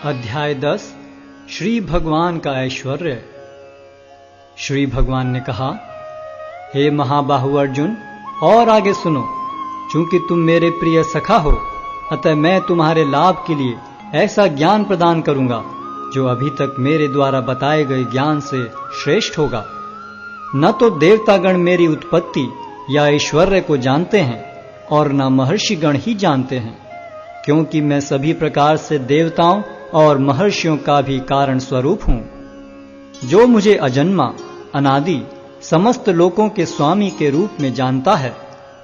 अध्याय 10 श्री भगवान का ऐश्वर्य। श्री भगवान ने कहा, हे महाबाहु अर्जुन, और आगे सुनो। चूंकि तुम मेरे प्रिय सखा हो, अतः मैं तुम्हारे लाभ के लिए ऐसा ज्ञान प्रदान करूंगा जो अभी तक मेरे द्वारा बताए गए ज्ञान से श्रेष्ठ होगा। न तो देवतागण मेरी उत्पत्ति या ऐश्वर्य को जानते हैं और न महर्षिगण ही जानते हैं, क्योंकि मैं सभी प्रकार से देवताओं और महर्षियों का भी कारण स्वरूप हूं। जो मुझे अजन्मा, अनादि, समस्त लोकों के स्वामी के रूप में जानता है,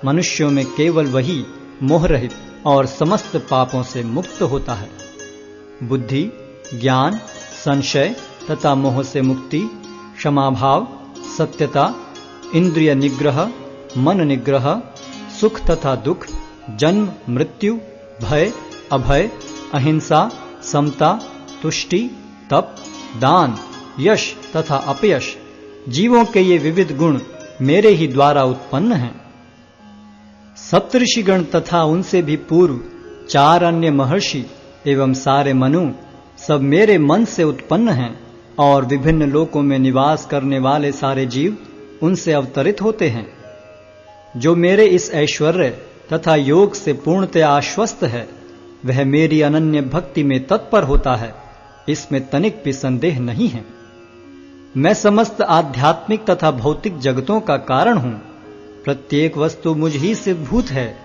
मनुष्यों में केवल वही मोह रहित और समस्त पापों से मुक्त होता है। बुद्धि, ज्ञान, संशय तथा मोह से मुक्ति, क्षमाभाव, सत्यता, इंद्रिय निग्रह, मन निग्रह, सुख तथा दुख, जन्म मृत्यु, भय अभय, अहिंसा, समता, तुष्टि, तप, दान, यश तथा अपयश, जीवों के ये विविध गुण मेरे ही द्वारा उत्पन्न हैं। सप्तऋषिगण तथा उनसे भी पूर्व 4 अन्य महर्षि एवं सारे मनु सब मेरे मन से उत्पन्न हैं, और विभिन्न लोकों में निवास करने वाले सारे जीव उनसे अवतरित होते हैं। जो मेरे इस ऐश्वर्य तथा योग से पूर्णतया आश्वस्त है, वह मेरी अनन्य भक्ति में तत्पर होता है, इसमें तनिक भी संदेह नहीं है। मैं समस्त आध्यात्मिक तथा भौतिक जगतों का कारण हूं। प्रत्येक वस्तु मुझ ही से भूत है।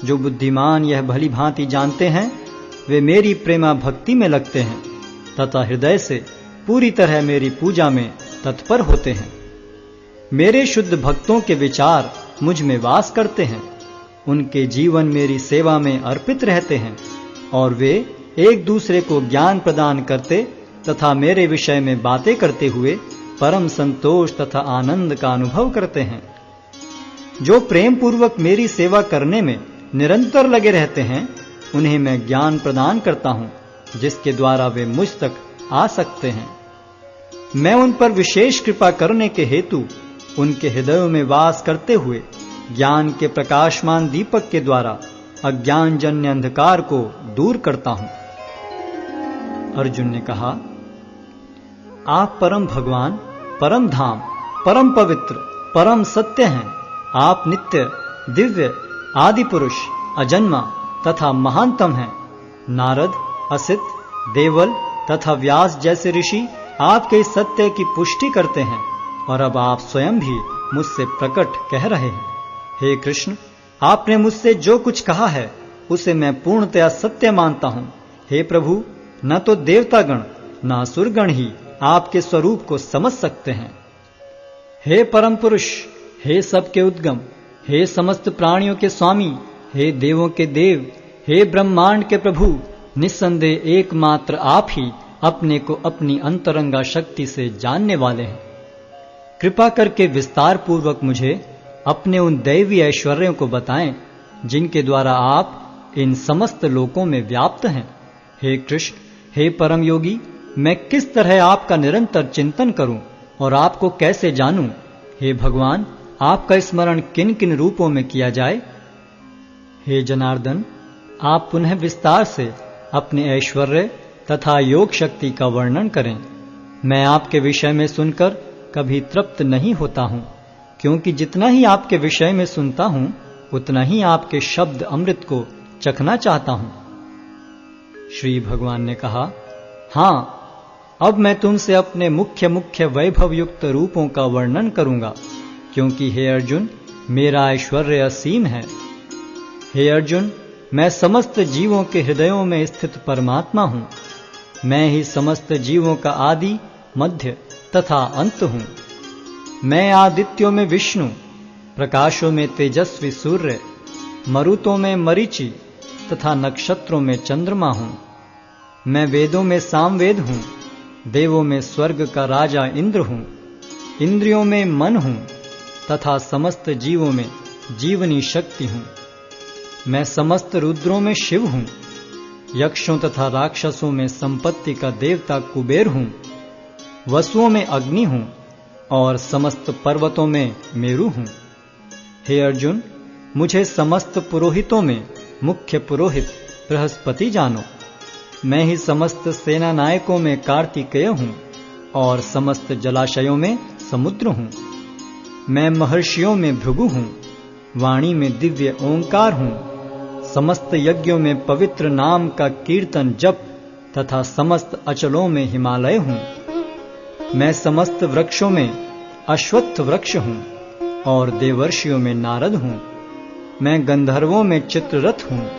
जो बुद्धिमान यह भली भांति जानते हैं, वे मेरी प्रेमा भक्ति में लगते हैं तथा हृदय से पूरी तरह मेरी पूजा में तत्पर होते हैं। मेरे शुद्ध भक्तों के विचार मुझ में वास करते हैं। उनके जीवन मेरी सेवा में अर्पित रहते हैं, और वे एक दूसरे को ज्ञान प्रदान करते तथा मेरे विषय में बातें करते हुए परम संतोष तथा आनंद का अनुभव करते हैं। जो प्रेम पूर्वक मेरी सेवा करने में निरंतर लगे रहते हैं, उन्हें मैं ज्ञान प्रदान करता हूं, जिसके द्वारा वे मुझ तक आ सकते हैं। मैं उन पर विशेष कृपा करने के हेतु उनके हृदयों में वास करते हुए ज्ञान के प्रकाशमान दीपक के द्वारा अज्ञानजन्य अंधकार को दूर करता हूं। अर्जुन ने कहा, आप परम भगवान, परम धाम, परम पवित्र, परम सत्य हैं। आप नित्य, दिव्य, आदि पुरुष, अजन्मा तथा महानतम हैं। नारद, असित, देवल तथा व्यास जैसे ऋषि आपके इस सत्य की पुष्टि करते हैं, और अब आप स्वयं भी मुझसे प्रकट कह रहे हैं। हे कृष्ण, आपने मुझसे जो कुछ कहा है उसे मैं पूर्णतया सत्य मानता हूं। हे प्रभु, न तो देवतागण न असुरगण ही आपके स्वरूप को समझ सकते हैं। हे परम पुरुष, हे सबके उद्गम, हे समस्त प्राणियों के स्वामी, हे देवों के देव, हे ब्रह्मांड के प्रभु, निस्संदेह एकमात्र आप ही अपने को अपनी अंतरंगा शक्ति से जानने वाले हैं। कृपा करके विस्तार पूर्वक मुझे अपने उन दैवी ऐश्वर्यों को बताएं, जिनके द्वारा आप इन समस्त लोकों में व्याप्त हैं। हे कृष्ण, हे परम योगी, मैं किस तरह आपका निरंतर चिंतन करूं और आपको कैसे जानूं? हे भगवान, आपका स्मरण किन किन रूपों में किया जाए? हे जनार्दन, आप पुनः विस्तार से अपने ऐश्वर्य तथा योग शक्ति का वर्णन करें। मैं आपके विषय में सुनकर कभी तृप्त नहीं होता हूं, क्योंकि जितना ही आपके विषय में सुनता हूं, उतना ही आपके शब्द अमृत को चखना चाहता हूं। श्री भगवान ने कहा, हां, अब मैं तुमसे अपने मुख्य मुख्य वैभव युक्त रूपों का वर्णन करूंगा, क्योंकि हे अर्जुन, मेरा ऐश्वर्य असीम है। हे अर्जुन, मैं समस्त जीवों के हृदयों में स्थित परमात्मा हूं। मैं ही समस्त जीवों का आदि, मध्य तथा अंत हूं। मैं आदित्यों में विष्णु, प्रकाशों में तेजस्वी सूर्य, मरुतों में मरीचि तथा नक्षत्रों में चंद्रमा हूं। मैं वेदों में सामवेद हूं, देवों में स्वर्ग का राजा इंद्र हूं, इंद्रियों में मन हूं तथा समस्त जीवों में जीवनी शक्ति हूं। मैं समस्त रुद्रों में शिव हूं, यक्षों तथा राक्षसों में संपत्ति का देवता कुबेर हूं, वसुओं में अग्नि हूं और समस्त पर्वतों में मेरु हूं। हे अर्जुन, मुझे समस्त पुरोहितों में मुख्य पुरोहित बृहस्पति जानो। मैं ही समस्त सेना नायकों में कार्तिकेय हूँ और समस्त जलाशयों में समुद्र हूँ। मैं महर्षियों में भृगु हूँ, वाणी में दिव्य ओंकार हूँ, समस्त यज्ञों में पवित्र नाम का कीर्तन जप तथा समस्त अचलों में हिमालय हूँ। मैं समस्त वृक्षों में अश्वत्थ वृक्ष हूँ और देवर्षियों में नारद हूँ। मैं गंधर्वों में चित्ररथ हूँ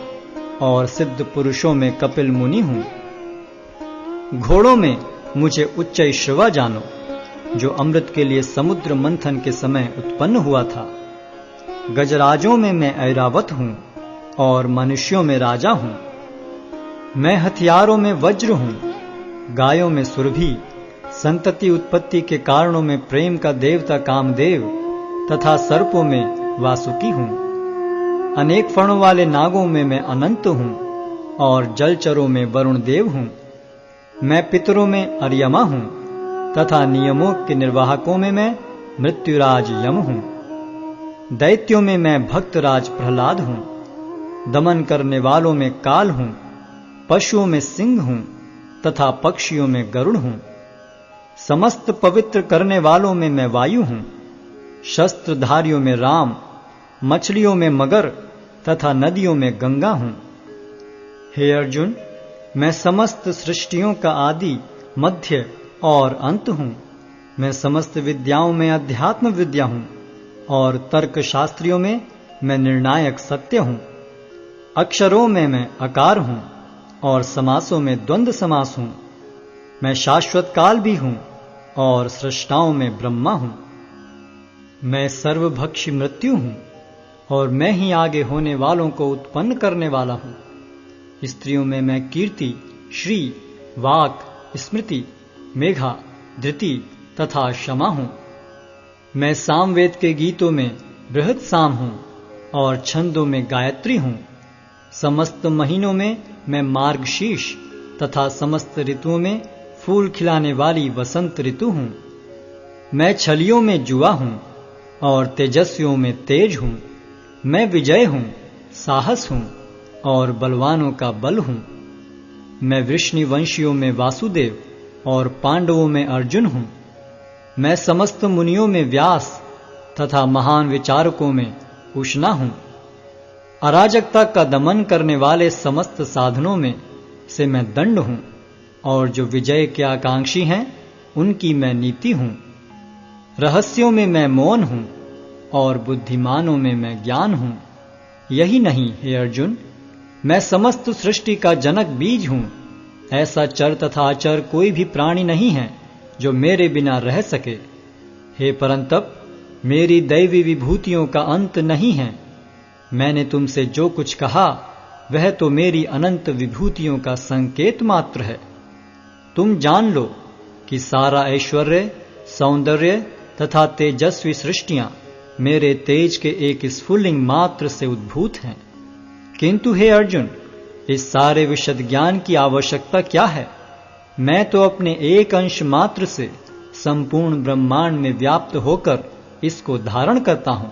और सिद्ध पुरुषों में कपिल मुनि हूँ। घोड़ों में मुझे उच्चैश्रवा जानो, जो अमृत के लिए समुद्र मंथन के समय उत्पन्न हुआ था। गजराजों में मैं ऐरावत हूँ और मनुष्यों में राजा हूँ। मैं हथियारों में वज्र हूँ, गायों में सुरभि, संतति उत्पत्ति के कारणों में प्रेम का देवता कामदेव तथा सर्पों में वासुकी हूँ। अनेक फणों वाले नागों में मैं अनंत हूँ और जलचरों में वरुण देव हूँ। मैं पितरों में अर्यमा हूँ तथा नियमों के निर्वाहकों में मैं मृत्युराज यम हूँ। दैत्यों में मैं भक्तराज प्रहलाद हूँ। दमन करने वालों में काल हूँ, पशुओं में सिंह हूँ तथा पक्षियों में गरुड़ हूँ। समस्त पवित्र करने वालों में मैं वायु हूँ। शस्त्रधारियों में राम, मछलियों में मगर तथा नदियों में गंगा हूँ। हे अर्जुन, मैं समस्त सृष्टियों का आदि, मध्य और अंत हूँ। मैं समस्त विद्याओं में अध्यात्म विद्या हूँ और तर्क शास्त्रियों में मैं निर्णायक सत्य हूँ। अक्षरों में मैं अकार हूँ और समासों में द्वंद्व समास हूँ। मैं शाश्वत काल भी हूँ और सृष्टाओं में ब्रह्मा हूँ। मैं सर्वभक्षी मृत्यु हूँ और मैं ही आगे होने वालों को उत्पन्न करने वाला हूँ। स्त्रियों में मैं कीर्ति, श्री, वाक, स्मृति, मेघा, धृति तथा क्षमा हूँ। मैं सामवेद के गीतों में बृहत साम हूँ और छंदों में गायत्री हूँ। समस्त महीनों में मैं मार्गशीर्ष तथा समस्त ऋतुओं में फूल खिलाने वाली वसंत ऋतु हूँ। मैं छलियों में जुआ हूँ और तेजस्वियों में तेज हूँ। मैं विजय हूँ, साहस हूँ और बलवानों का बल हूँ। मैं वृष्णिवंशियों में वासुदेव और पांडवों में अर्जुन हूँ। मैं समस्त मुनियों में व्यास तथा महान विचारकों में उष्णा हूँ। अराजकता का दमन करने वाले समस्त साधनों में से मैं दंड हूँ और जो विजय के आकांक्षी हैं उनकी मैं नीति हूँ। रहस्यों में मैं मौन हूँ और बुद्धिमानों में मैं ज्ञान हूँ। यही नहीं हे अर्जुन, मैं समस्त सृष्टि का जनक बीज हूँ। ऐसा चर तथा अचर कोई भी प्राणी नहीं है जो मेरे बिना रह सके। हे परंतप, मेरी दैवी विभूतियों का अंत नहीं है। मैंने तुमसे जो कुछ कहा वह तो मेरी अनंत विभूतियों का संकेत मात्र है। तुम जान लो कि सारा ऐश्वर्य, सौंदर्य तथा तेजस्वी सृष्टियां मेरे तेज के एक स्फुल्लिंग मात्र से उद्भूत हैं। किंतु हे अर्जुन, इस सारे विशद ज्ञान की आवश्यकता क्या है? मैं तो अपने एक अंश मात्र से संपूर्ण ब्रह्मांड में व्याप्त होकर इसको धारण करता हूं।